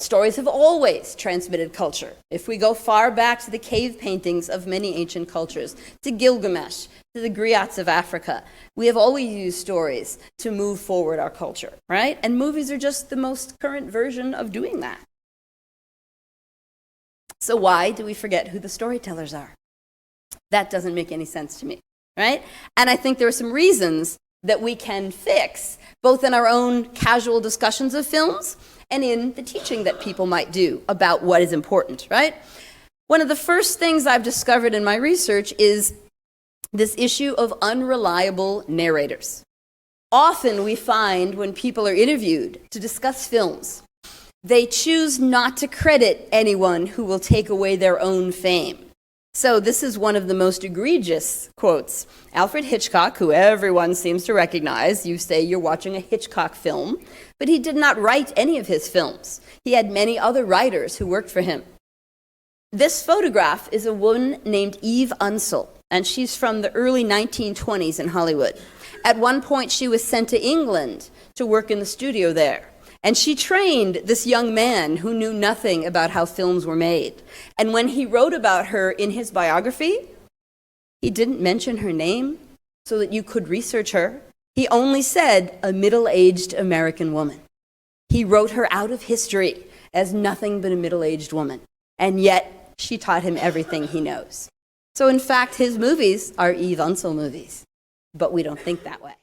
Stories have always transmitted culture. If we go far back to the cave paintings of many ancient cultures, to Gilgamesh, to the griots of Africa, we have always used stories to move forward our culture, right? And movies are just the most current version of doing that. So why do we forget who the storytellers are? That doesn't make any sense to me, right? And I think there are some reasons that we can fix, both in our own casual discussions of films and in the teaching that people might do about what is important, right? One of the first things I've discovered in my research is this issue of unreliable narrators. Often we find when people are interviewed to discuss films, they choose not to credit anyone who will take away their own fame. So this is one of the most egregious quotes. Alfred Hitchcock, who everyone seems to recognize, you say you're watching a Hitchcock film, but he did not write any of his films. He had many other writers who worked for him. This photograph is a woman named Eve Ensel, and she's from the early 1920s in Hollywood. At one point, she was sent to England to work in the studio there. And she trained this young man who knew nothing about how films were made. And when he wrote about her in his biography, he didn't mention her name so that you could research her. He only said a middle-aged American woman. He wrote her out of history as nothing but a middle-aged woman. And yet, she taught him everything he knows. So in fact, his movies are Eve Ensel movies. But we don't think that way.